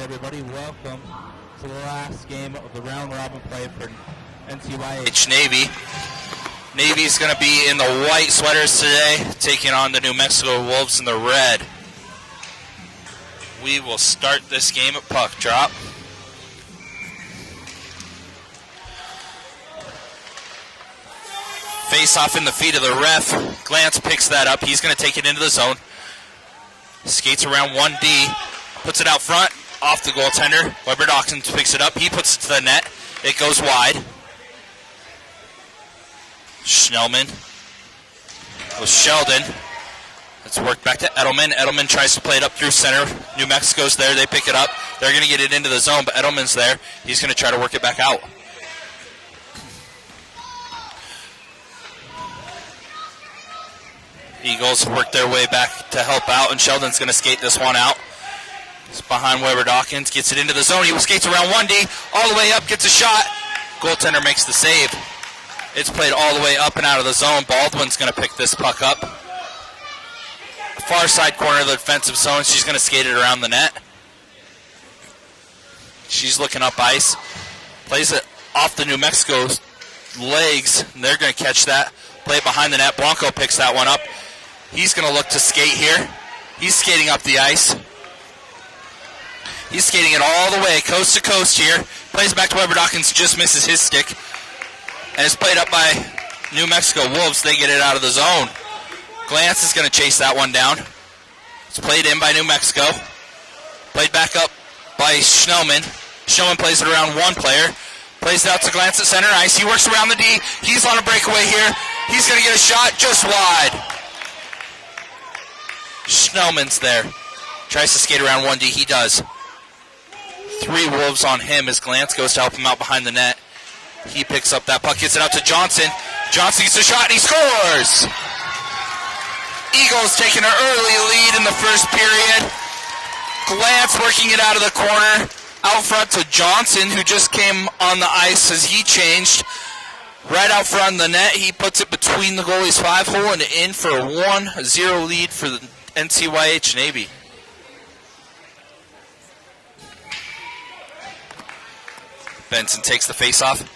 everybody. Welcome to the last game of the round-robin play for NCYH Navy. Navy's going to be in the white sweaters today, taking on the New Mexico Wolves in the red. We will start this game at puck drop. Face off in the feet of the ref. Glance picks that up. He's going to take it into the zone. Skates around 1D. Puts it out front. Off the goaltender. Weber Dawkins picks it up. He puts it to the net. It goes wide. Schnellman with Sheldon. It's worked back to Edelman. Edelman tries to play it up through center. New Mexico's there. They pick it up. They're going to get it into the zone, but Edelman's there. He's going to try to work it back out. Eagles work their way back to help out, and Sheldon's going to skate this one out. It's behind Weber Dawkins. Gets it into the zone. He skates around 1D. All the way up. Gets a shot. Goaltender makes the save. It's played all the way up and out of the zone. Baldwin's going to pick this puck up. Far side corner of the defensive zone. She's going to skate it around the net. She's looking up ice. Plays it off the New Mexico's legs. And they're going to catch that. Play it behind the net. Blanco picks that one up. He's going to look to skate here. He's skating up the ice. He's skating it all the way, coast to coast here. Plays it back to Weber Dawkins. Just misses his stick. And it's played up by New Mexico Wolves. They get it out of the zone. Glance is going to chase that one down. It's played in by New Mexico. Played back up by Schnellman. Schnellman plays it around one player. Plays it out to Glance at center ice. He works around the D. He's on a breakaway here. He's going to get a shot just wide. Schnellman's there. Tries to skate around 1D. He does. 3 Wolves on him as Glance goes to help him out behind the net. He picks up that puck, gets it out to Johnson. Johnson gets a shot, and he scores! Eagles taking an early lead in the first period. Glance working it out of the corner. Out front to Johnson, who just came on the ice as he changed. Right out front of the net, he puts it between the goalie's 5-hole and in for a 1-0 lead for the NCYH Navy. Benson takes the face-off.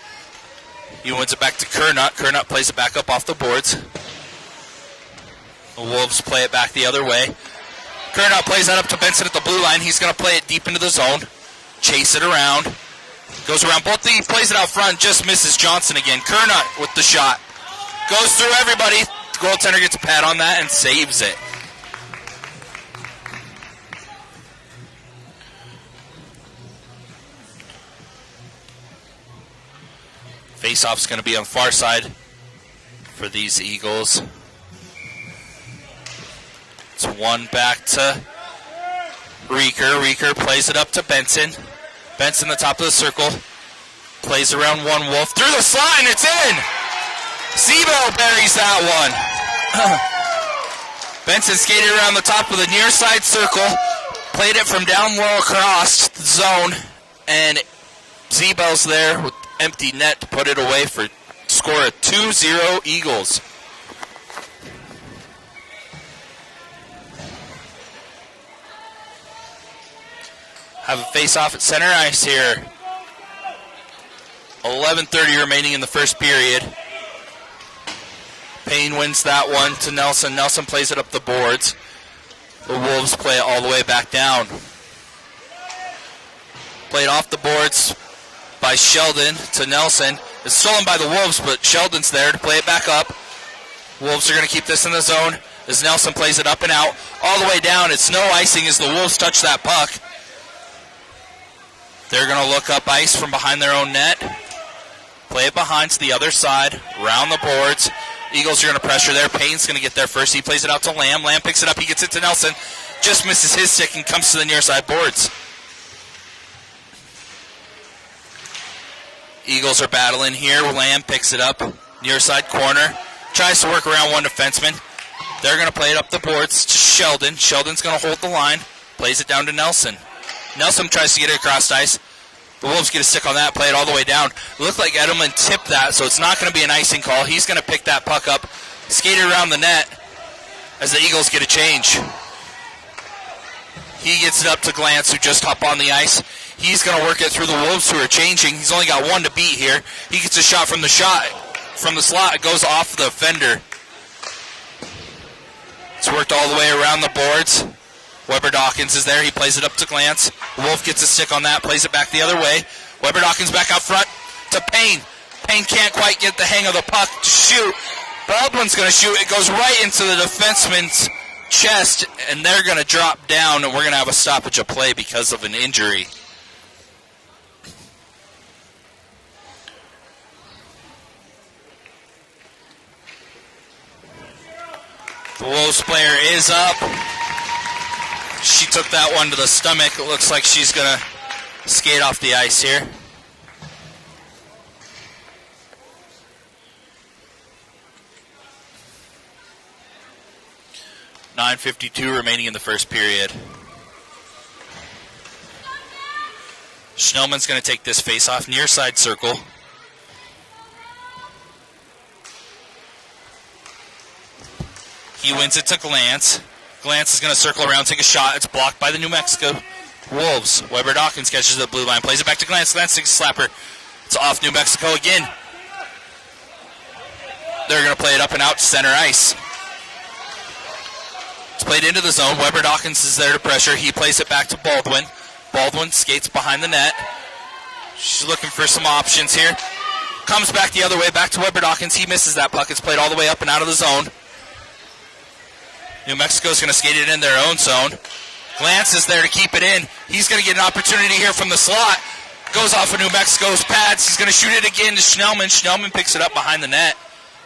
He wins it back to Kernut. Kernut plays it back up off the boards. The Wolves play it back the other way. Kernut plays that up to Benson at the blue line. He's going to play it deep into the zone. Chase it around. Goes around both things. Plays it out front. Just misses Johnson again. Kernut with the shot. Goes through everybody. The goaltender gets a pad on that and saves it. Face-off's going to be on far side for these Eagles. It's one back to Reeker. Reeker plays it up to Benson. Benson, the top of the circle. Plays around one Wolf. Through the slot, and it's in! Zebo buries that one. Benson skated around the top of the near side circle. Played it from down low across the zone. And Zebo's there with empty net to put it away for score of 2-0 Eagles. Have a face-off at center ice here. 11:30 remaining in the first period. Payne wins that one to Nelson. Nelson plays it up the boards. The Wolves play it all the way back down. Played off the boards by Sheldon to Nelson. It's stolen by the Wolves, but Sheldon's there to play it back up. Wolves are going to keep this in the zone as Nelson plays it up and out. All the way down. It's no icing as the Wolves touch that puck. They're going to look up ice from behind their own net. Play it behind to the other side. Round the boards. Eagles are going to pressure there. Payne's going to get there first. He plays it out to Lamb. Lamb picks it up. He gets it to Nelson. Just misses his stick and comes to the near side boards. Eagles are battling here. Lamb picks it up. Near side corner. Tries to work around one defenseman. They're going to play it up the boards to Sheldon. Sheldon's going to hold the line. Plays it down to Nelson. Nelson tries to get it across ice. The Wolves get a stick on that, play it all the way down. It looked like Edelman tipped that, so it's not going to be an icing call. He's going to pick that puck up, skate it around the net as the Eagles get a change. He gets it up to Glantz, who just hopped on the ice. He's going to work it through the Wolves, who are changing. He's only got one to beat here. He gets a shot from the slot. It goes off the fender. It's worked all the way around the boards. Weber Dawkins is there. He plays it up to Glantz. Wolf gets a stick on that, plays it back the other way. Weber Dawkins back out front to Payne. Payne can't quite get the hang of the puck to shoot. Baldwin's going to shoot. It goes right into the defenseman's chest, and they're going to drop down, and we're going to have a stoppage of play because of an injury. The Wolves player is up. She took that one to the stomach. It looks like she's going to skate off the ice here. .9:52 remaining in the first period. Schnellman's going to take this face-off near side circle. He wins it to Glantz. Glantz is going to circle around, take a shot. It's blocked by the New Mexico Wolves. Weber Dawkins catches the blue line, plays it back to Glantz. Glantz takes a slapper. It's off New Mexico again. They're going to play it up and out to center ice. It's played into the zone. Weber Dawkins is there to pressure. He plays it back to Baldwin. Baldwin skates behind the net. She's looking for some options here. Comes back the other way, back to Weber Dawkins. He misses that puck. It's played all the way up and out of the zone. New Mexico's going to skate it in their own zone. Glantz is there to keep it in. He's going to get an opportunity here from the slot. Goes off of New Mexico's pads. He's going to shoot it again to Schnellman. Schnellman picks it up behind the net.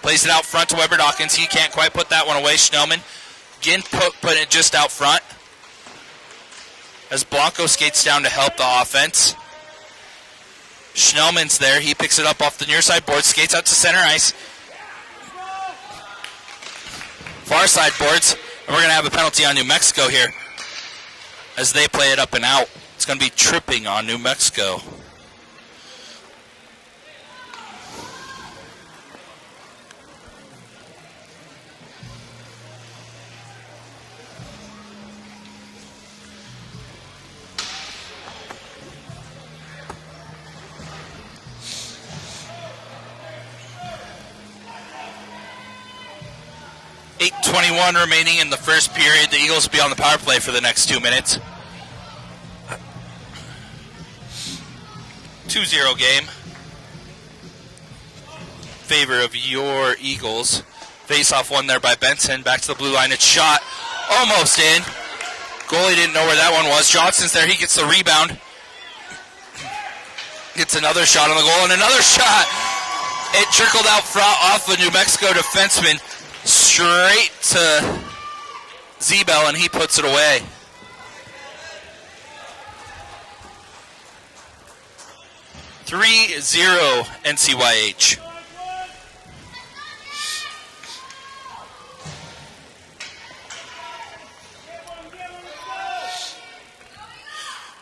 Plays it out front to Weber Dawkins. He can't quite put that one away. Schnellman again put it just out front. As Blanco skates down to help the offense. Schnellman's there. He picks it up off the near side board. Skates out to center ice. Far side boards. And we're going to have a penalty on New Mexico here as they play it up and out. It's going to be tripping on New Mexico. .8:21 remaining in the first period. The Eagles will be on the power play for the next 2 minutes. 2-0 game. Favor of your Eagles. Face-off one there by Benson. Back to the blue line. It's shot. Almost in. Goalie didn't know where that one was. Johnson's there. He gets the rebound. Gets another shot on the goal and another shot. It trickled out front off the New Mexico defenseman straight to Zebel, and he puts it away. .3-0 NCYH.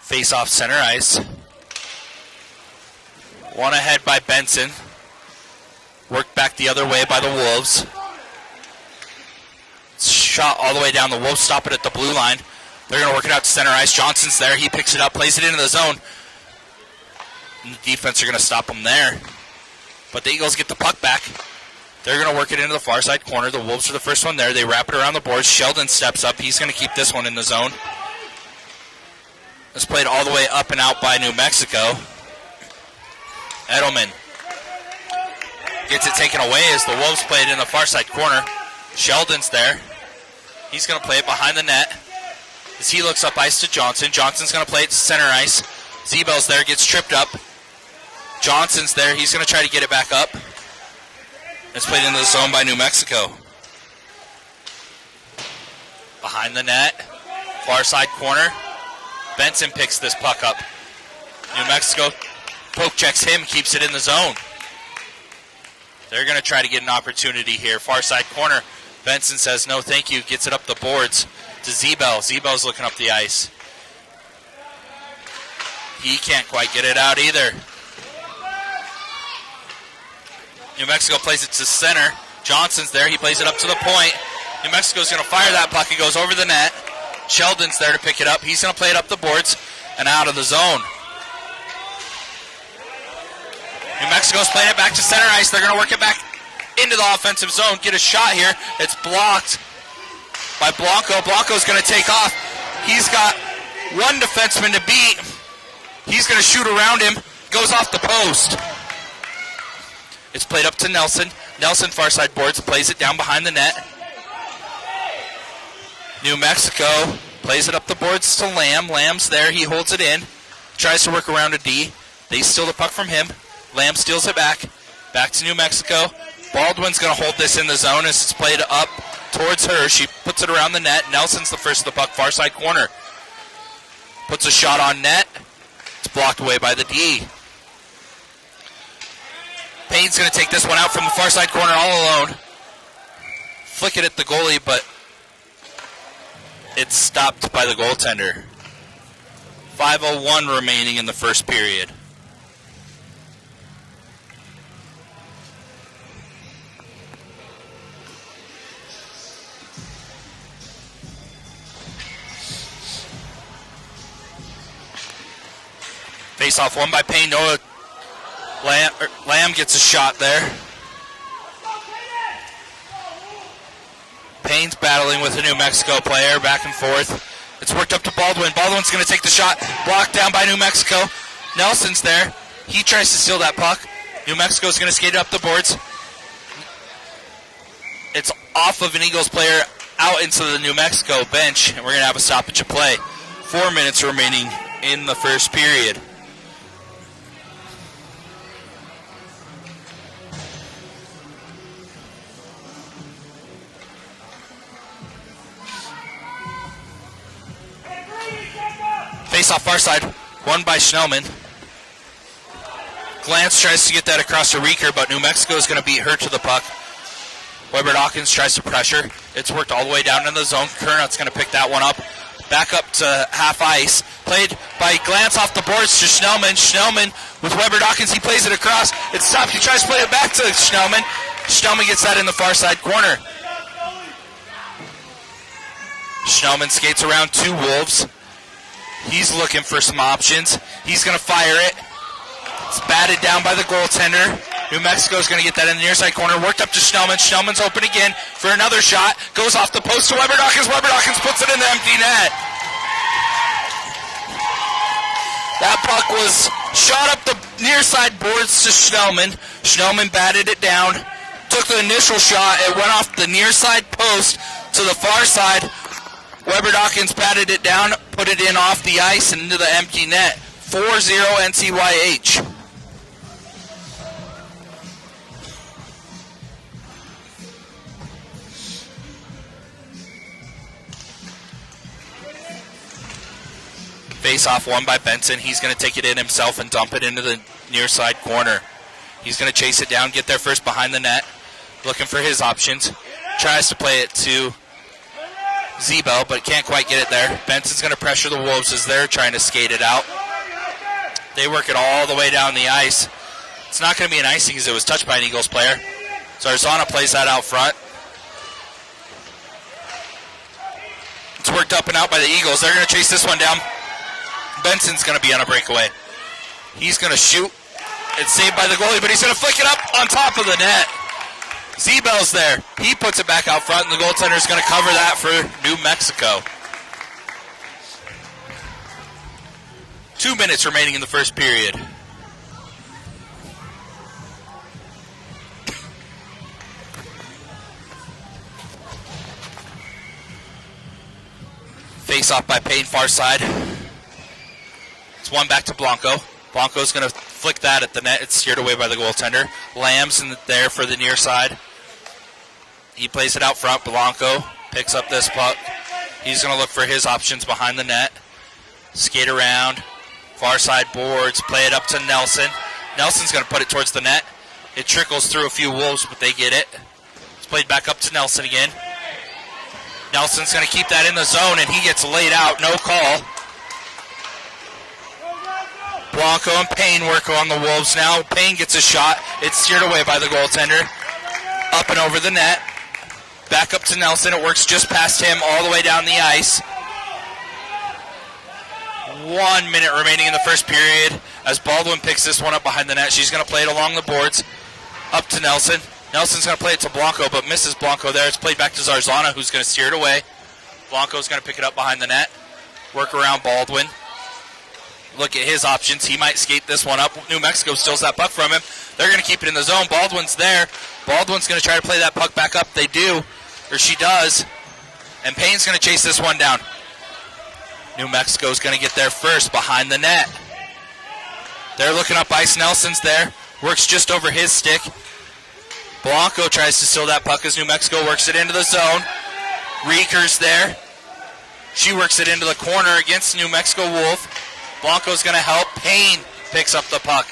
Face off center ice. One ahead by Benson. Worked back the other way by the Wolves. Shot all the way down. The Wolves stop it at the blue line. They're going to work it out to center ice. Johnson's there. He picks it up, plays it into the zone. And the defense are going to stop him there. But the Eagles get the puck back. They're going to work it into the far side corner. The Wolves are the first one there. They wrap it around the boards. Sheldon steps up. He's going to keep this one in the zone. It's played all the way up and out by New Mexico. Edelman gets it taken away as the Wolves play it in the far side corner. Sheldon's there. He's going to play it behind the net as he looks up ice to Johnson. Johnson's going to play it to center ice. Zebel's there, gets tripped up. Johnson's there. He's going to try to get it back up. It's played into the zone by New Mexico. Behind the net, far side corner. Benson picks this puck up. New Mexico poke checks him, keeps it in the zone. They're going to try to get an opportunity here. Far side corner. Benson says no thank you, gets it up the boards to Zebel. Zebel's looking up the ice. He can't quite get it out either. New Mexico plays it to center. Johnson's there. He plays it up to the point. New Mexico's going to fire that puck. It goes over the net. Sheldon's there to pick it up. He's going to play it up the boards and out of the zone. New Mexico's playing it back to center ice. They're going to work it back into the offensive zone. Get a shot here. It's blocked by Blanco. Blanco's going to take off. He's got one defenseman to beat. He's going to shoot around him. Goes off the post. It's played up to Nelson. Nelson, far side boards, plays it down behind the net. New Mexico plays it up the boards to Lamb. Lamb's there. He holds it in. Tries to work around a D. They steal the puck from him. Lamb steals it back. Back to New Mexico. Baldwin's going to hold this in the zone as it's played up towards her. She puts it around the net. Nelson's the first of the puck, far side corner. Puts a shot on net. It's blocked away by the D. Payne's going to take this one out from the far side corner all alone. Flick it at the goalie, but it's stopped by the goaltender. 5:01 remaining in the first period. Face-off won by Payne. Noah Lamb gets a shot there. Payne's battling with a New Mexico player back and forth. It's worked up to Baldwin. Baldwin's going to take the shot. Blocked down by New Mexico. Nelson's there. He tries to steal that puck. New Mexico's going to skate it up the boards. It's off of an Eagles player out into the New Mexico bench, and we're going to have a stoppage of play. 4 minutes remaining in the first period. Face-off far side, won by Schnellman. Glantz tries to get that across to Reeker, but New Mexico is going to beat her to the puck. Weber Dawkins tries to pressure. It's worked all the way down in the zone. Kernot's going to pick that one up. Back up to half ice. Played by Glantz off the boards to Schnellman. Schnellman with Weber Dawkins. He plays it across. It's stopped. He tries to play it back to Schnellman. Schnellman gets that in the far side corner. Schnellman skates around two Wolves. He's looking for some options. He's going to fire it. It's batted down by the goaltender. New Mexico's going to get that in the near side corner. Worked up to Schnellman. Schnellman's open again for another shot. Goes off the post to Weber Dawkins. Weber Dawkins puts it in the empty net. That puck was shot up the near side boards to Schnellman. Schnellman batted it down. Took the initial shot. It went off the near side post to the far side. Weber Dawkins batted it down, put it in off the ice and into the empty net. 4-0 NCYH. Face-off won by Benson. He's going to take it in himself and dump it into the near side corner. He's going to chase it down, get there first behind the net. Looking for his options. Tries to play it to Zebo, but can't quite get it there. Benson's going to pressure the Wolves as they're trying to skate it out. They work it all the way down the ice. It's not going to be an icing because it was touched by an Eagles player. So Arzana plays that out front. It's worked up and out by the Eagles. They're going to chase this one down. Benson's going to be on a breakaway. He's going to shoot. It's saved by the goalie, but he's going to flick it up on top of the net. Zebel's there. He puts it back out front, and the goaltender's going to cover that for New Mexico. 2 minutes remaining in the first period. Face off by Payne, far side. It's one back to Blanco. Blanco's going to flick that at the net. It's steered away by the goaltender. Lamb's in there for the near side. He plays it out front. Blanco picks up this puck. He's going to look for his options behind the net. Skate around. Far side boards. Play it up to Nelson. Nelson's going to put it towards the net. It trickles through a few Wolves, but they get it. It's played back up to Nelson again. Nelson's going to keep that in the zone, and he gets laid out. No call. Blanco and Payne work on the Wolves now. Payne gets a shot. It's steered away by the goaltender. Up and over the net. Back up to Nelson. It works just past him all the way down the ice. 1 minute remaining in the first period as Baldwin picks this one up behind the net. She's going to play it along the boards up to Nelson. Nelson's going to play it to Blanco, but misses Blanco there. It's played back to Zarzana, who's going to steer it away. Blanco's going to pick it up behind the net. Work around Baldwin. Look at his options. He might skate this one up. New Mexico steals that puck from him. They're going to keep it in the zone. Baldwin's there. Baldwin's going to try to play that puck back up. They do, or she does. And Payne's going to chase this one down. New Mexico's going to get there first behind the net. They're looking up ice. Nelson's there. Works just over his stick. Blanco tries to steal that puck as New Mexico works it into the zone. Reeker's there. She works it into the corner against New Mexico Wolf. Blanco's going to help. Payne picks up the puck.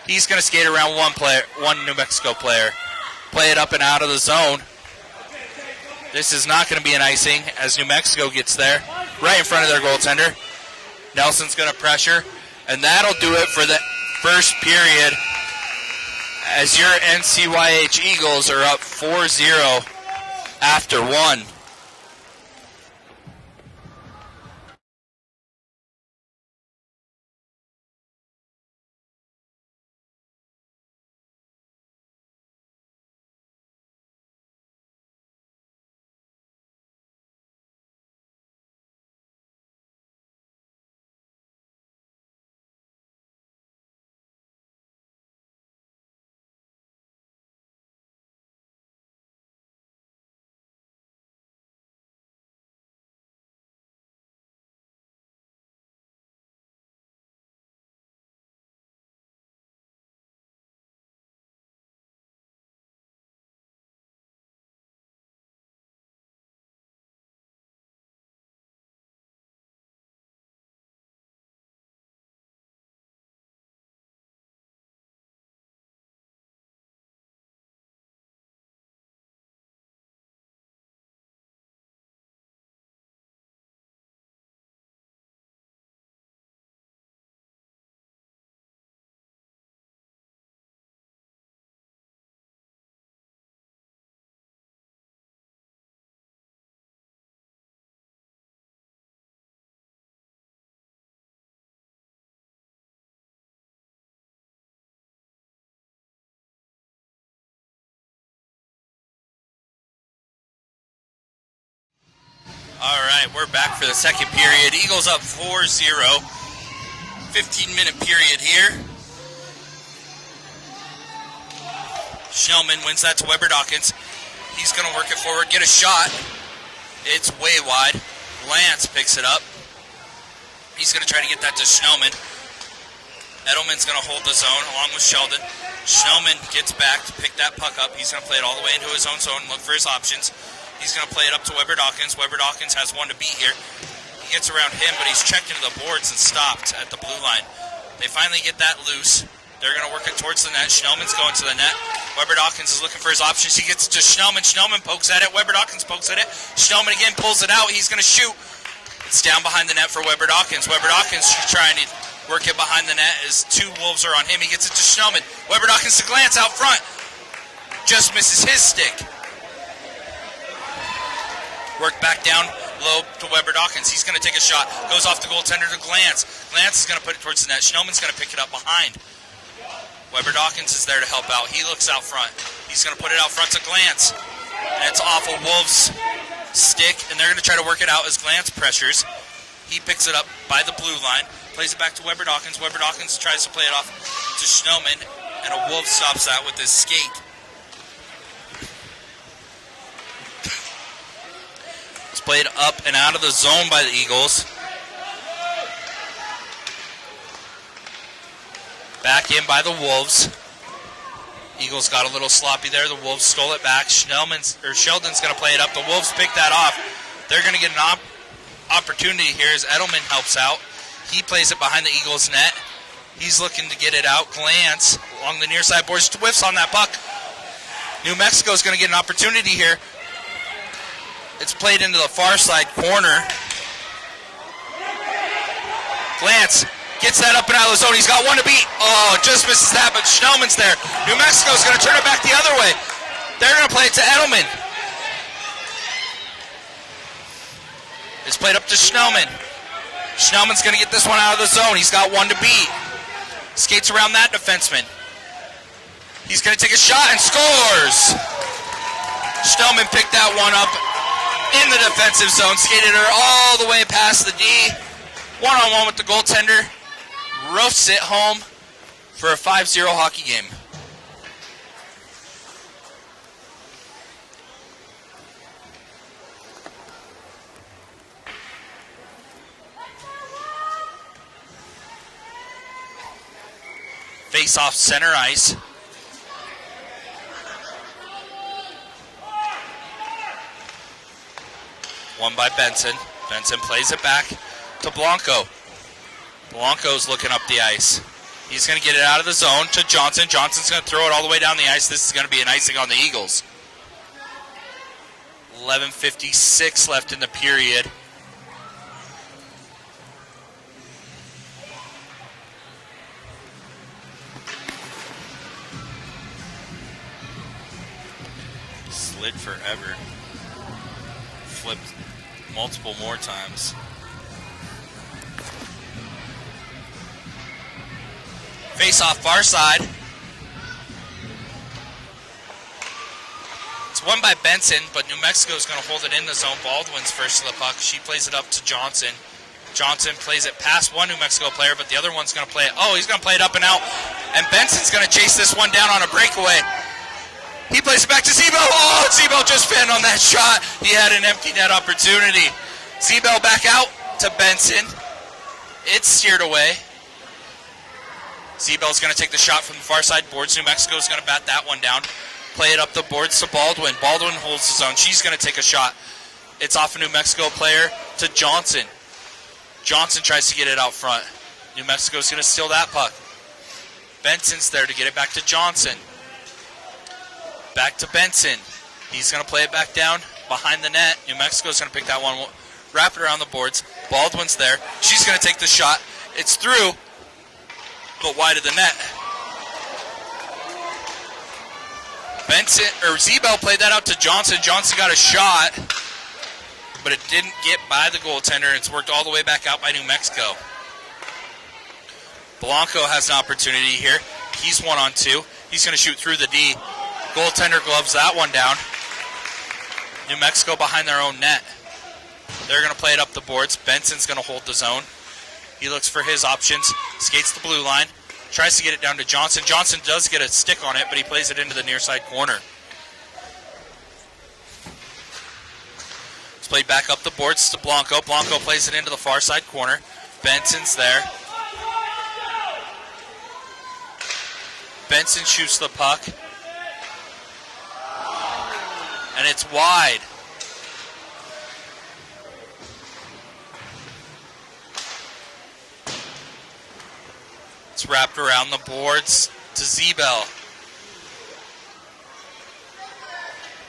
He's going to skate around one New Mexico player. Play it up and out of the zone. This is not going to be an icing as New Mexico gets there. Right in front of their goaltender. Nelson's going to pressure. And that'll do it for the first period as your NCYH Eagles are up 4-0 after one. All right, we're back for the second period. Eagles up 4-0. 15-minute period here. Schnellman wins that to Weber Dawkins. He's going to work it forward, get a shot. It's way wide. Lance picks it up. He's going to try to get that to Schnellman. Edelman's going to hold the zone along with Sheldon. Schnellman gets back to pick that puck up. He's going to play it all the way into his own zone and look for his options. He's going to play it up to Weber Dawkins. Weber Dawkins has one to beat here. He gets around him, but he's checked into the boards and stopped at the blue line. They finally get that loose. They're going to work it towards the net. Schnellman's going to the net. Weber Dawkins is looking for his options. He gets to Schnellman. Schnellman pokes at it. Weber Dawkins pokes at it. Schnellman again pulls it out. He's going to shoot. It's down behind the net for Weber Dawkins. Weber Dawkins trying to work it behind the net as two Wolves are on him. He gets it to Schnellman. Weber Dawkins to glance out front. Just misses his stick. Work back down low to Weber Dawkins. He's going to take a shot. Goes off the goaltender to Glance. Glance is going to put it towards the net. Schnellman's going to pick it up behind. Weber Dawkins is there to help out. He looks out front. He's going to put it out front to Glance. And it's off a Wolves stick, and they're going to try to work it out as Glance pressures. He picks it up by the blue line. Plays it back to Weber Dawkins. Weber Dawkins tries to play it off to Schnellman, and a Wolf stops that with his skate. Played up and out of the zone by the Eagles. Back in by the Wolves. Eagles got a little sloppy there. The Wolves stole it back. Sheldon's going to play it up. The Wolves pick that off. They're going to get an opportunity here as Edelman helps out. He plays it behind the Eagles' net. He's looking to get it out. Glance along the near side boards. Whiffs on that puck. New Mexico's going to get an opportunity here. It's played into the far side corner. Glance gets that up and out of the zone. He's got one to beat. Oh, just misses that, but Schnellman's there. New Mexico's going to turn it back the other way. They're going to play it to Edelman. It's played up to Schnellman. Schnellman's going to get this one out of the zone. He's got one to beat. Skates around that defenseman. He's going to take a shot and scores. Schnellman picked that one up in the defensive zone. Skated her all the way past the D. One-on-one with the goaltender. Roofs it home for a 5-0 hockey game. Face off center ice. One by Benson. Benson plays it back to Blanco. Blanco's looking up the ice. He's going to get it out of the zone to Johnson. Johnson's going to throw it all the way down the ice. This is going to be an icing on the Eagles. 11:56 left in the period. Slid forever. Flipped multiple more times. Face off far side. It's won by Benson, but New Mexico is going to hold it in the zone. Baldwin's first to the puck. She plays it up to Johnson. Johnson plays it past one New Mexico player, but the other one's going to play it. Oh, he's going to play it up and out. And Benson's going to chase this one down on a breakaway. He plays it back to Zebel. Oh, Zebel just fanned on that shot. He had an empty net opportunity. Zebel back out to Benson. It's steered away. Zebel's going to take the shot from the far side boards. New Mexico's going to bat that one down. Play it up the boards to Baldwin. Baldwin holds the zone. She's going to take a shot. It's off a New Mexico player to Johnson. Johnson tries to get it out front. New Mexico's going to steal that puck. Benson's there to get it back to Johnson. Back to Benson. He's going to play it back down behind the net. New Mexico's going to pick that one. Wrap it around the boards. Baldwin's there. She's going to take the shot. It's through, but wide of the net. Zebel played that out to Johnson. Johnson got a shot, but it didn't get by the goaltender. It's worked all the way back out by New Mexico. Blanco has an opportunity here. He's 1-on-2. He's going to shoot through the D. Goaltender gloves that one down. New Mexico behind their own net. They're going to play it up the boards. Benson's going to hold the zone. He looks for his options. Skates the blue line. Tries to get it down to Johnson. Johnson does get a stick on it, but he plays it into the near side corner. It's played back up the boards to Blanco. Blanco plays it into the far side corner. Benson's there. Benson shoots the puck. And it's wide. It's wrapped around the boards to Zebel.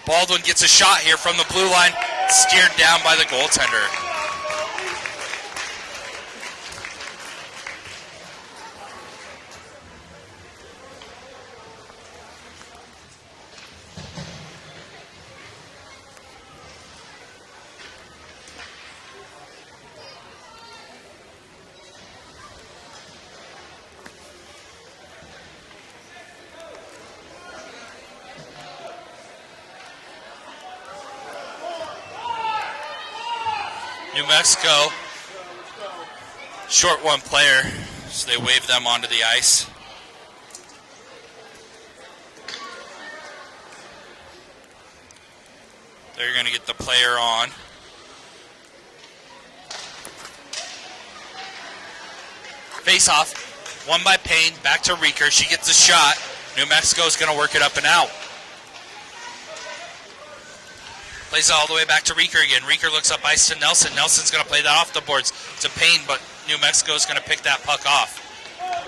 Baldwin gets a shot here from the blue line. Steered down by the goaltender. New Mexico, short one player, so they wave them onto the ice. They're going to get the player on. Face off, won by Payne, back to Reeker. She gets a shot. New Mexico is going to work it up and out. Plays it all the way back to Reeker again. Reeker looks up ice to Nelson. Nelson's going to play that off the boards to Payne, but New Mexico is going to pick that puck off.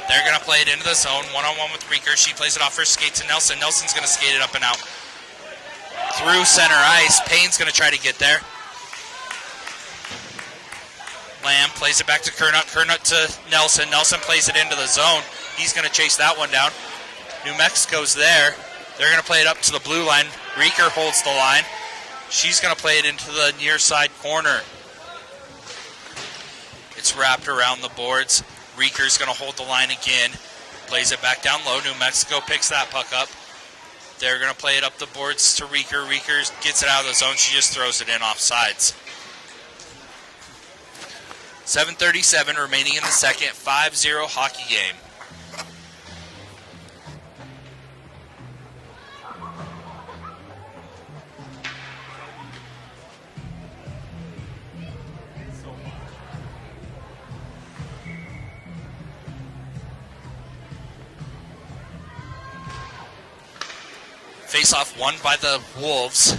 They're going to play it into the zone, one-on-one with Reeker. She plays it off her skate to Nelson. Nelson's going to skate it up and out. Through center ice. Payne's going to try to get there. Lamb plays it back to Kernut. Kernut to Nelson. Nelson plays it into the zone. He's going to chase that one down. New Mexico's there. They're going to play it up to the blue line. Reeker holds the line. She's going to play it into the near side corner. It's wrapped around the boards. Reeker's going to hold the line again. Plays it back down low. New Mexico picks that puck up. They're going to play it up the boards to Reeker. Reeker gets it out of the zone. She just throws it in off sides. 7:37 remaining in the second. 5-0 hockey game. Face-off won by the Wolves.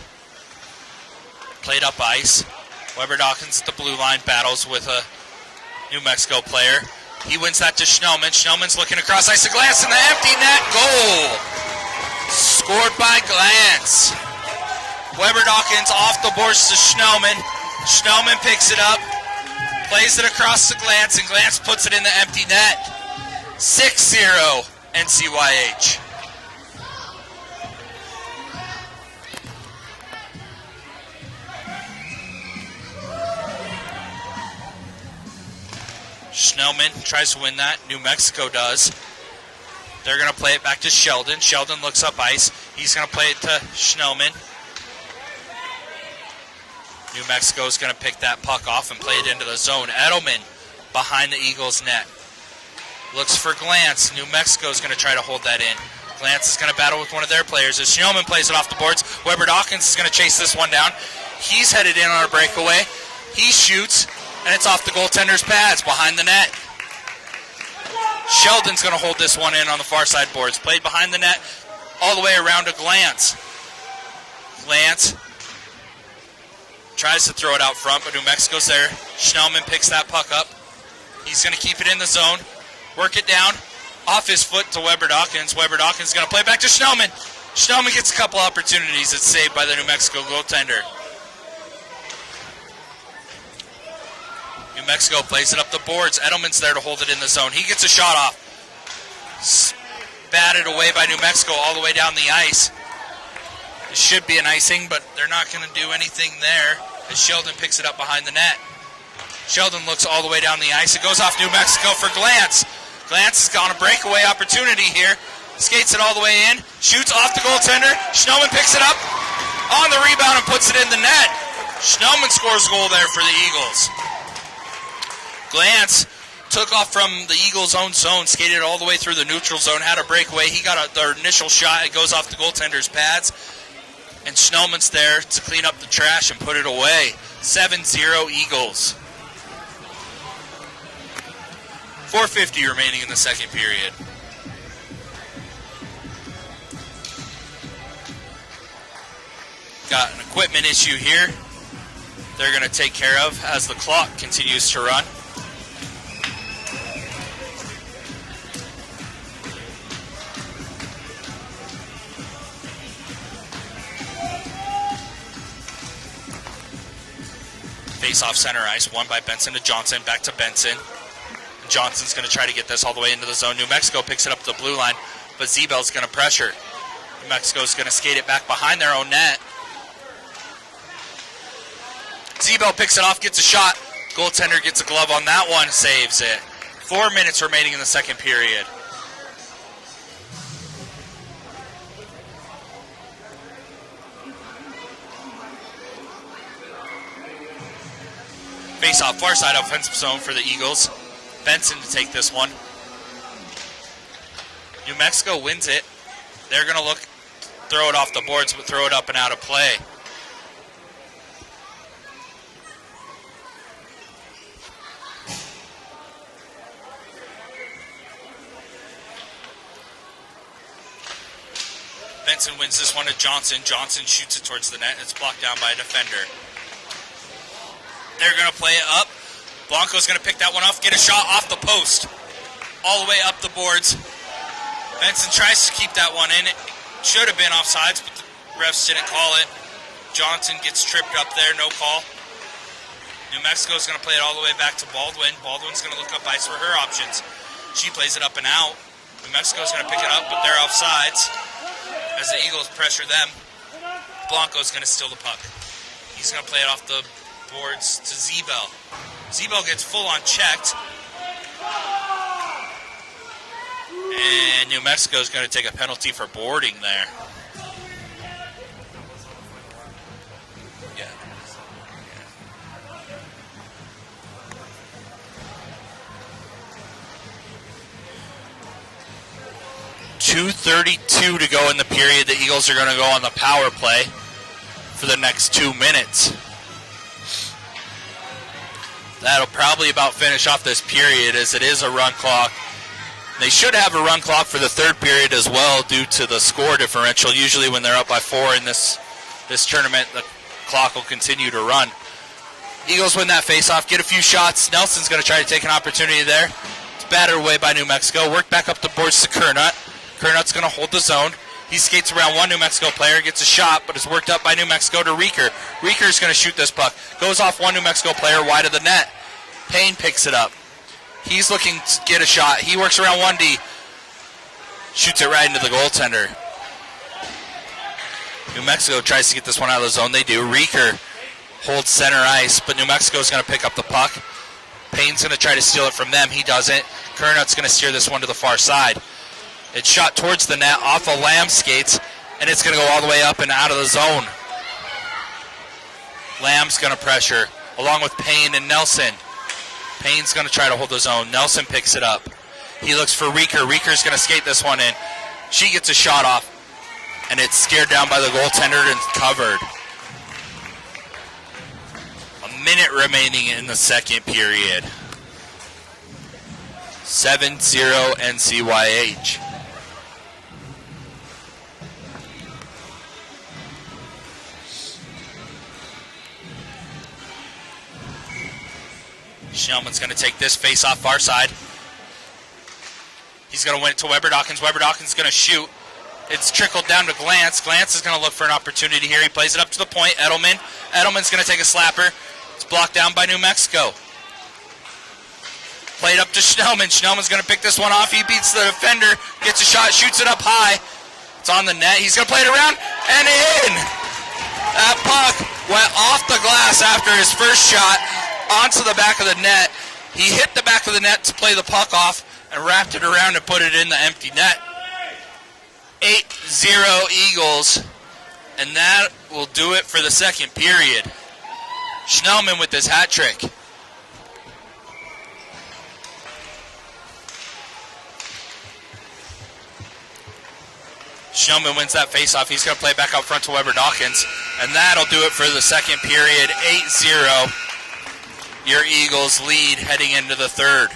Played up ice. Weber Dawkins at the blue line battles with a New Mexico player. He wins that to Schnellman. Schnellman's looking across ice. A glance in the empty net. Goal! Scored by Glance. Weber Dawkins off the boards to Schnellman. Schnellman picks it up. Plays it across to Glance, and Glance puts it in the empty net. 6-0 NCYH. Schnellman tries to win that. New Mexico does. They're going to play it back to Sheldon. Sheldon looks up ice. He's going to play it to Schnellman. New Mexico is going to pick that puck off and play it into the zone. Edelman behind the Eagles' net. Looks for Glance. New Mexico is going to try to hold that in. Glance is going to battle with one of their players as Schnellman plays it off the boards. Weber Dawkins is going to chase this one down. He's headed in on a breakaway. He shoots. And it's off the goaltender's pads behind the net. Sheldon's going to hold this one in on the far side boards. Played behind the net all the way around to Glance. Glance tries to throw it out front, but New Mexico's there. Schnellman picks that puck up. He's going to keep it in the zone. Work it down. Off his foot to Weber Dawkins. Weber Dawkins is going to play back to Schnellman. Schnellman gets a couple opportunities. It's saved by the New Mexico goaltender. New Mexico plays it up the boards. Edelman's there to hold it in the zone. He gets a shot off. Batted away by New Mexico all the way down the ice. It should be an icing, but they're not going to do anything there as Sheldon picks it up behind the net. Sheldon looks all the way down the ice. It goes off New Mexico for Glance. Glance has got a breakaway opportunity here. Skates it all the way in. Shoots off the goaltender. Schnellman picks it up on the rebound and puts it in the net. Schnellman scores a goal there for the Eagles. Glance took off from the Eagles' own zone, skated all the way through the neutral zone, had a breakaway. He got the initial shot. It goes off the goaltender's pads. And Schnellman's there to clean up the trash and put it away. 7-0 Eagles. 4:50 remaining in the second period. Got an equipment issue here they're going to take care of as the clock continues to run. Face off center ice, won by Benson to Johnson, back to Benson. Johnson's going to try to get this all the way into the zone. New Mexico picks it up to the blue line, but Zebel's going to pressure. New Mexico's going to skate it back behind their own net. Zebel picks it off, gets a shot. Goaltender gets a glove on that one, saves it. 4 minutes remaining in the second period. Face-off, far side offensive zone for the Eagles. Benson to take this one. New Mexico wins it. They're going to throw it off the boards, but throw it up and out of play. Benson wins this one to Johnson. Johnson shoots it towards the net. It's blocked down by a defender. They're going to play it up. Blanco's going to pick that one off, get a shot off the post. All the way up the boards. Benson tries to keep that one in. It should have been offsides, but the refs didn't call it. Johnson gets tripped up there, no call. New Mexico's going to play it all the way back to Baldwin. Baldwin's going to look up ice for her options. She plays it up and out. New Mexico's going to pick it up, but they're offsides as the Eagles pressure them. Blanco's going to steal the puck. He's going to play it off the boards to Zebel. Zebel gets full on checked. And New Mexico is going to take a penalty for boarding there. Yeah. 2:32 to go in the period. The Eagles are going to go on the power play for the next 2 minutes. That'll probably about finish off this period, as it is a run clock. They should have a run clock for the third period as well due to the score differential. Usually when they're up by 4 in this tournament, the clock will continue to run. Eagles win that faceoff, get a few shots. Nelson's going to try to take an opportunity there. It's battered away by New Mexico. Work back up the boards to Kernut. Kernut's going to hold the zone. He skates around one New Mexico player, gets a shot, but is worked up by New Mexico to Reeker. Reeker's going to shoot this puck. Goes off one New Mexico player wide of the net. Payne picks it up. He's looking to get a shot. He works around 1D. Shoots it right into the goaltender. New Mexico tries to get this one out of the zone. They do. Reeker holds center ice, but New Mexico's going to pick up the puck. Payne's going to try to steal it from them. He doesn't. Kernut's going to steer this one to the far side. It's shot towards the net off of Lamb's skates, and it's going to go all the way up and out of the zone. Lamb's going to pressure, along with Payne and Nelson. Payne's going to try to hold the zone. Nelson picks it up. He looks for Reeker. Reeker's going to skate this one in. She gets a shot off, and it's scared down by the goaltender and covered. A minute remaining in the second period. 7-0 NCYH. Schnellman's going to take this face off far side. He's going to win it to Weber Dawkins. Weber Dawkins is going to shoot. It's trickled down to Glantz. Glantz is going to look for an opportunity here. He plays it up to the point. Edelman. Edelman's going to take a slapper. It's blocked down by New Mexico. Played up to Schnellman. Schnellman's going to pick this one off. He beats the defender. Gets a shot. Shoots it up high. It's on the net. He's going to play it around. And in! That puck went off the glass after his first shot. Onto the back of the net. He hit the back of the net to play the puck off and wrapped it around and put it in the empty net. 8-0 Eagles, and that will do it for the second period. Schnellman with his hat trick. Schnellman wins that faceoff. He's going to play back out front to Weber Dawkins, and that'll do it for the second period. 8-0. Your Eagles lead heading into the third.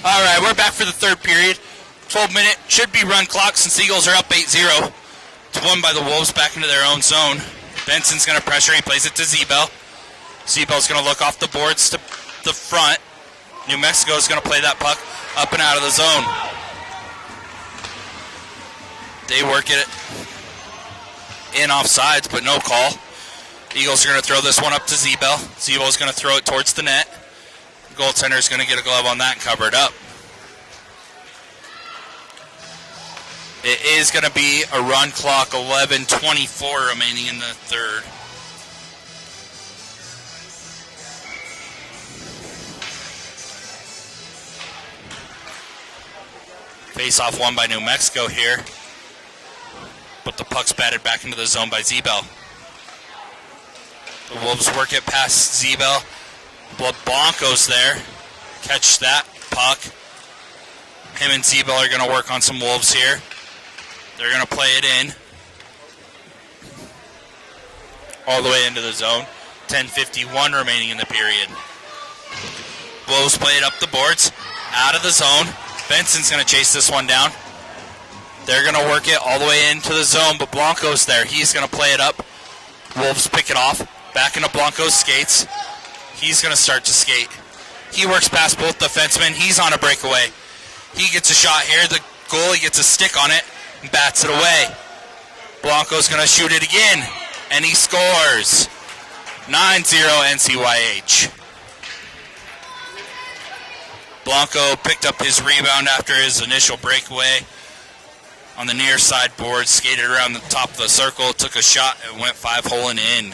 All right, we're back for the third period. 12-minute should be run clock since the Eagles are up 8-0. It's won by the Wolves back into their own zone. Benson's going to pressure. He plays it to Zebel. Zebel's going to look off the boards to the front. New Mexico's going to play that puck up and out of the zone. They work it in offsides, but no call. Eagles are going to throw this one up to Zebel. Zebel's going to throw it towards the net. Goaltender is going to get a glove on that and cover it up. It is going to be a run clock, 11:24 remaining in the third. Face-off won by New Mexico here. But the puck's batted back into the zone by Zebel. The Wolves work it past Zebel. Blanco's there. Catch that puck. Him and Zebel are going to work on some Wolves here. They're going to play it in. All the way into the zone. 10:51 remaining in the period. Wolves play it up the boards. Out of the zone. Benson's going to chase this one down. They're going to work it all the way into the zone, but Blanco's there. He's going to play it up. Wolves pick it off. Back into Blanco's skates. He's going to start to skate. He works past both defensemen. He's on a breakaway. He gets a shot here. The goalie gets a stick on it and bats it away. Blanco's going to shoot it again, and he scores. 9-0 NCYH. Blanco picked up his rebound after his initial breakaway on the near side board, skated around the top of the circle, took a shot, and went 5-holing in.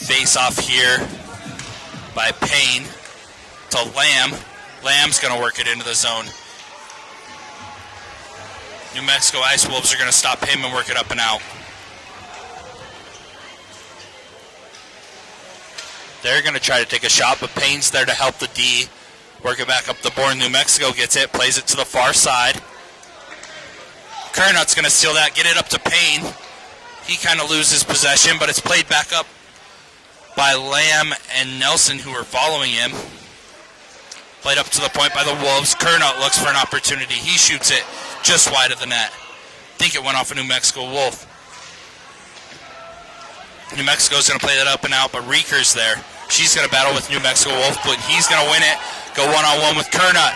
Face off here by Payne to Lamb. Lamb's going to work it into the zone. New Mexico Ice Wolves are going to stop him and work it up and out. They're going to try to take a shot, but Payne's there to help the D. Work it back up the board. New Mexico gets it, plays it to the far side. Kernut's going to steal that, get it up to Payne. He kind of loses possession, but it's played back up by Lamb and Nelson, who are following him. Played up to the point by the Wolves. Kernut looks for an opportunity. He shoots it just wide of the net. I think it went off a New Mexico Wolf. New Mexico's going to play that up and out, but Reeker's there. She's going to battle with New Mexico Wolf, but he's going to win it. Go one-on-one with Kernut.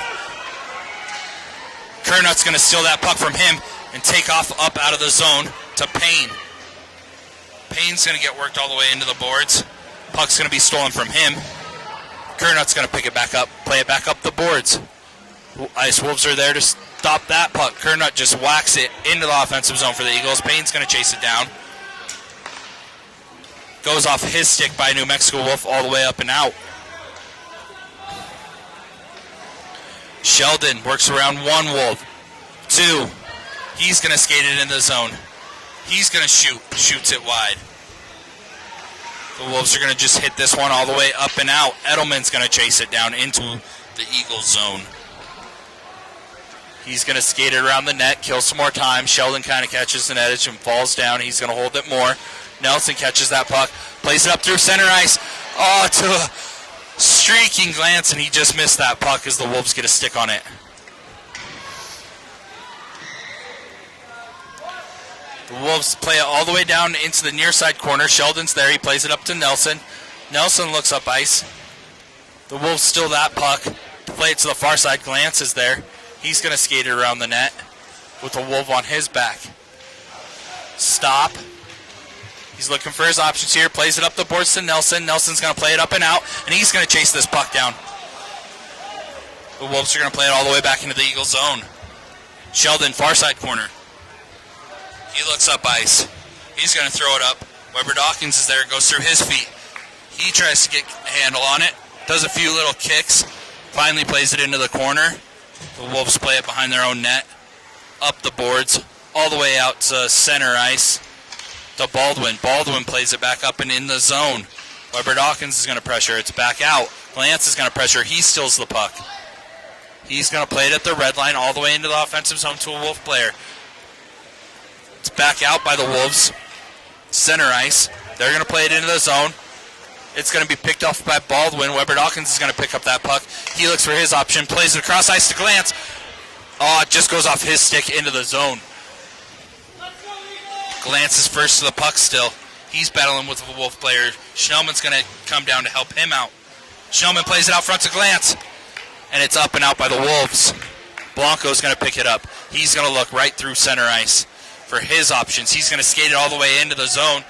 Kernut's going to steal that puck from him and take off up out of the zone to Payne. Payne's going to get worked all the way into the boards. Puck's going to be stolen from him. Kernut's going to pick it back up, play it back up the boards. Ice Wolves are there to stop that puck. Kernut just whacks it into the offensive zone for the Eagles. Payne's going to chase it down. Goes off his stick by New Mexico Wolf all the way up and out. Sheldon works around one Wolf. Two. He's going to skate it in the zone. He's going to shoot. Shoots it wide. The Wolves are going to just hit this one all the way up and out. Edelman's going to chase it down into the Eagles zone. He's going to skate it around the net, kill some more time. Sheldon kind of catches the net edge and falls down. He's going to hold it more. Nelson catches that puck, plays it up through center ice. Oh, to a streaking glance, and he just missed that puck as the Wolves get a stick on it. The Wolves play it all the way down into the near side corner. Sheldon's there. He plays it up to Nelson. Nelson looks up ice. The Wolves steal that puck. Play it to the far side. Glance is there. He's going to skate it around the net with the Wolf on his back. Stop. He's looking for his options here. Plays it up the boards to Nelson. Nelson's going to play it up and out, and he's going to chase this puck down. The Wolves are going to play it all the way back into the Eagles zone. Sheldon, far side corner. He looks up ice. He's going to throw it up. Weber Dawkins is there. Goes through his feet. He tries to get a handle on it. Does a few little kicks. Finally plays it into the corner. The Wolves play it behind their own net. Up the boards. All the way out to center ice. To Baldwin. Baldwin plays it back up and in the zone. Weber Dawkins is going to pressure. It's back out. Glance is going to pressure. He steals the puck. He's going to play it at the red line all the way into the offensive zone to a Wolf player. It's back out by the Wolves. Center ice. They're going to play it into the zone. It's going to be picked off by Baldwin. Weber Dawkins is going to pick up that puck. He looks for his option. Plays it across ice to Glance. Oh, it just goes off his stick into the zone. Glance is first to the puck still. He's battling with a Wolf player. Schnellman's going to come down to help him out. Schnellman plays it out front to Glance. And it's up and out by the Wolves. Blanco's going to pick it up. He's going to look right through center ice. for his options. He's going to skate it all the way into the zone.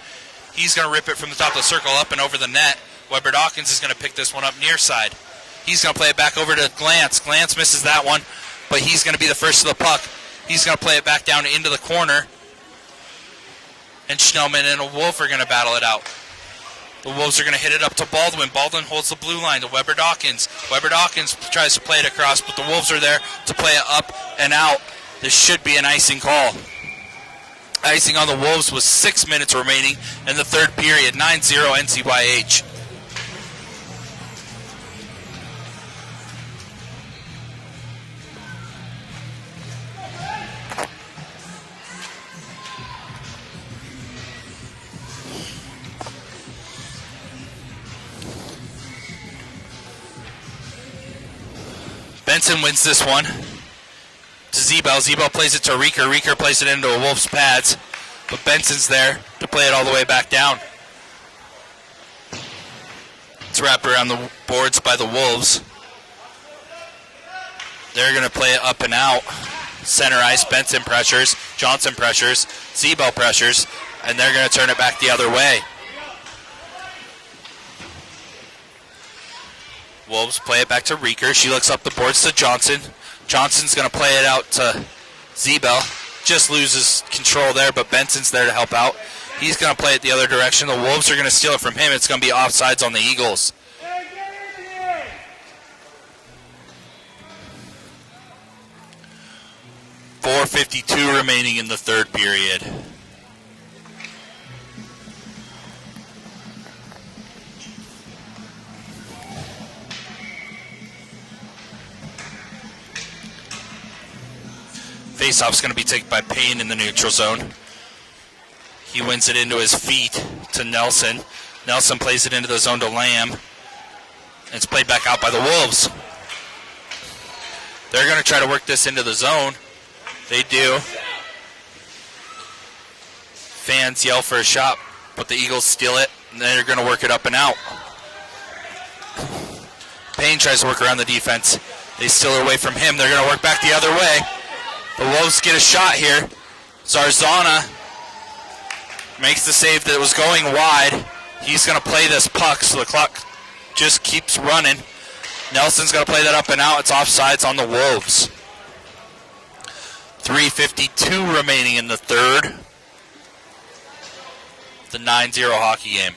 He's going to rip it from the top of the circle up and over the net. Weber Dawkins is going to pick this one up near side. He's going to play it back over to Glantz. Glantz misses that one, but he's going to be the first to the puck. He's going to play it back down into the corner. And Schnellman and a Wolf are going to battle it out. The Wolves are going to hit it up to Baldwin. Baldwin holds the blue line to Weber Dawkins. Weber Dawkins tries to play it across, but the Wolves are there to play it up and out. This should be an icing call. Icing on the Wolves with 6 minutes remaining in the third period. 9-0 NCYH. Benson wins this one to Zebel. Zebel plays it to Reeker. Reeker plays it into a Wolf's pads. But Benson's there to play it all the way back down. It's wrapped around the boards by the Wolves. They're going to play it up and out. Center ice, Benson pressures. Johnson pressures. Zebel pressures. And they're going to turn it back the other way. Wolves play it back to Reeker. She looks up the boards to Johnson. Johnson's going to play it out to Zebel. Just loses control there, but Benson's there to help out. He's going to play it the other direction. The Wolves are going to steal it from him. It's going to be offsides on the Eagles. .452 remaining in the third period. Faceoff's going to be taken by Payne in the neutral zone. He wins it into his feet to Nelson. Nelson plays it into the zone to Lamb. It's played back out by the Wolves. They're going to try to work this into the zone. They do. Fans yell for a shot, but the Eagles steal it, and they're going to work it up and out. Payne tries to work around the defense. They steal it away from him. They're going to work back the other way. The Wolves get a shot here. Zarzana makes the save that was going wide. He's going to play this puck, so the clock just keeps running. Nelson's going to play that up and out. It's offsides on the Wolves. 3:52 remaining in the third. The 9-0 hockey game.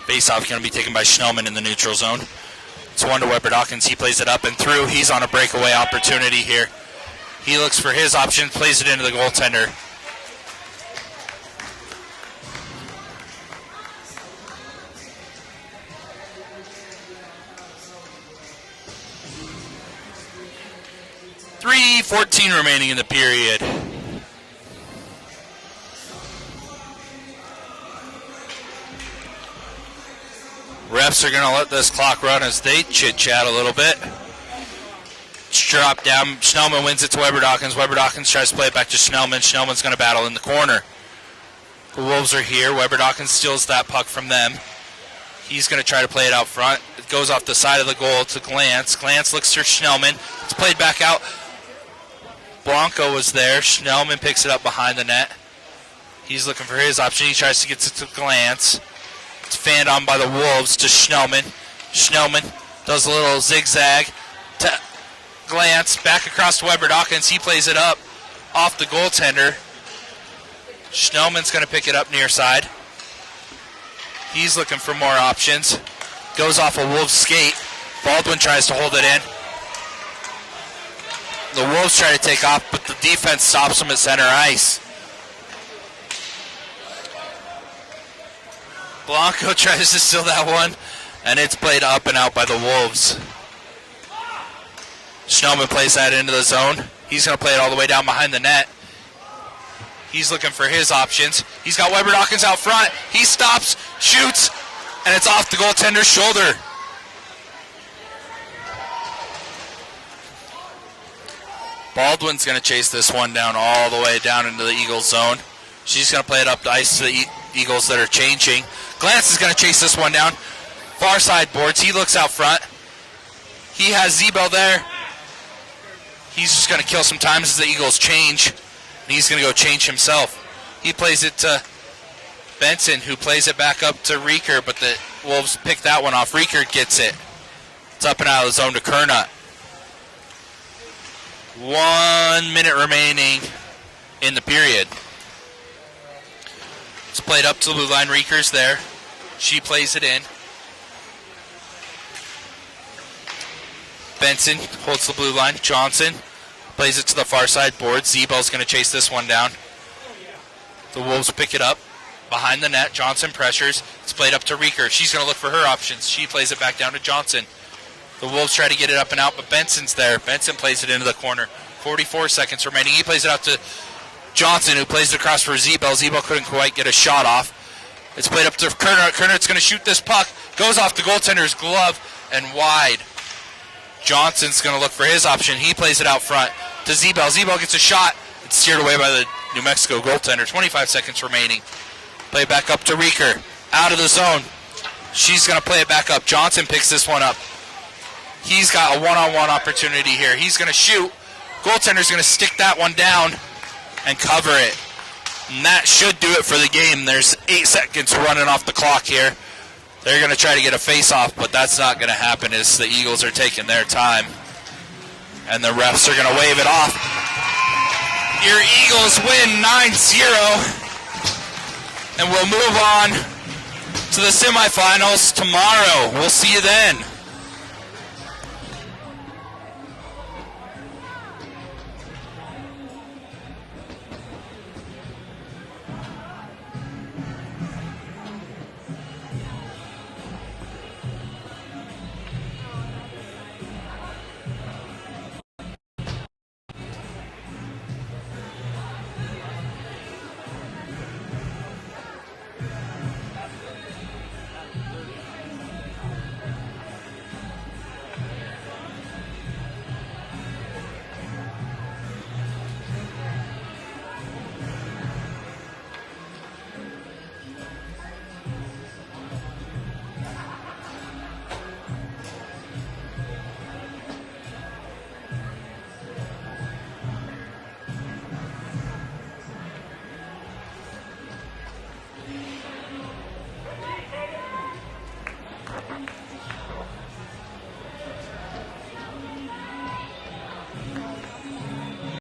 Faceoff going to be taken by Schnellman in the neutral zone. It's one to Weber Dawkins. He plays it up and through. He's on a breakaway opportunity here. He looks for his option, plays it into the goaltender. .314 remaining in the period. Refs are going to let this clock run as they chit-chat a little bit. It's dropped down. Schnellman wins it to Weber Dawkins. Weber Dawkins tries to play it back to Schnellman. Schnellman's going to battle in the corner. The Wolves are here. Weber Dawkins steals that puck from them. He's going to try to play it out front. It goes off the side of the goal to Glantz. Glantz looks for Schnellman. It's played back out. Blanco was there. Schnellman picks it up behind the net. He's looking for his option. He tries to get it to Glantz. It's fanned on by the Wolves to Schnellman. Schnellman does a little zigzag to Glantz. Back across to Weber Dawkins. He plays it up off the goaltender. Schnellman's going to pick it up near side. He's looking for more options. Goes off a Wolves skate. Baldwin tries to hold it in. The Wolves try to take off, but the defense stops them at center ice. Blanco tries to steal that one, and it's played up and out by the Wolves. Schnellman plays that into the zone. He's going to play it all the way down behind the net. He's looking for his options. He's got Weber Dawkins out front. He stops, shoots, and it's off the goaltender's shoulder. Baldwin's going to chase this one down all the way down into the Eagles zone. She's going to play it up the ice to the Eagles that are changing. Glance is going to chase this one down. Far side boards. He looks out front. He has Z-Bell there. He's just going to kill some time as the Eagles change. And he's going to go change himself. He plays it to Benson, who plays it back up to Reeker, but the Wolves pick that one off. Reeker gets it. It's up and out of the zone to Kernut. 1 minute remaining in the period. It's played up to the blue line. Reeker's there. She plays it in. Benson holds the blue line. Johnson plays it to the far side board. Z-Bell's going to chase this one down. The Wolves pick it up behind the net. Johnson pressures. It's played up to Reeker. She's going to look for her options. She plays it back down to Johnson. The Wolves try to get it up and out, but Benson's there. Benson plays it into the corner. 44 seconds remaining. He plays it out to Johnson, who plays it across for Z-Bell. Z-Bell couldn't quite get a shot off. It's played up to Kernut. Kernut's going to shoot this puck. Goes off the goaltender's glove and wide. Johnson's going to look for his option. He plays it out front to Z-Bell. Z-Bell gets a shot. It's steered away by the New Mexico goaltender. 25 seconds remaining. Play back up to Reeker. Out of the zone. She's going to play it back up. Johnson picks this one up. He's got a one-on-one opportunity here. He's going to shoot. Goaltender's going to stick that one down and cover it. And that should do it for the game. There's 8 seconds running off the clock here. They're going to try to get a face-off, but that's not going to happen as the Eagles are taking their time. And the refs are going to wave it off. Your Eagles win 9-0. And we'll move on to the semifinals tomorrow. We'll see you then.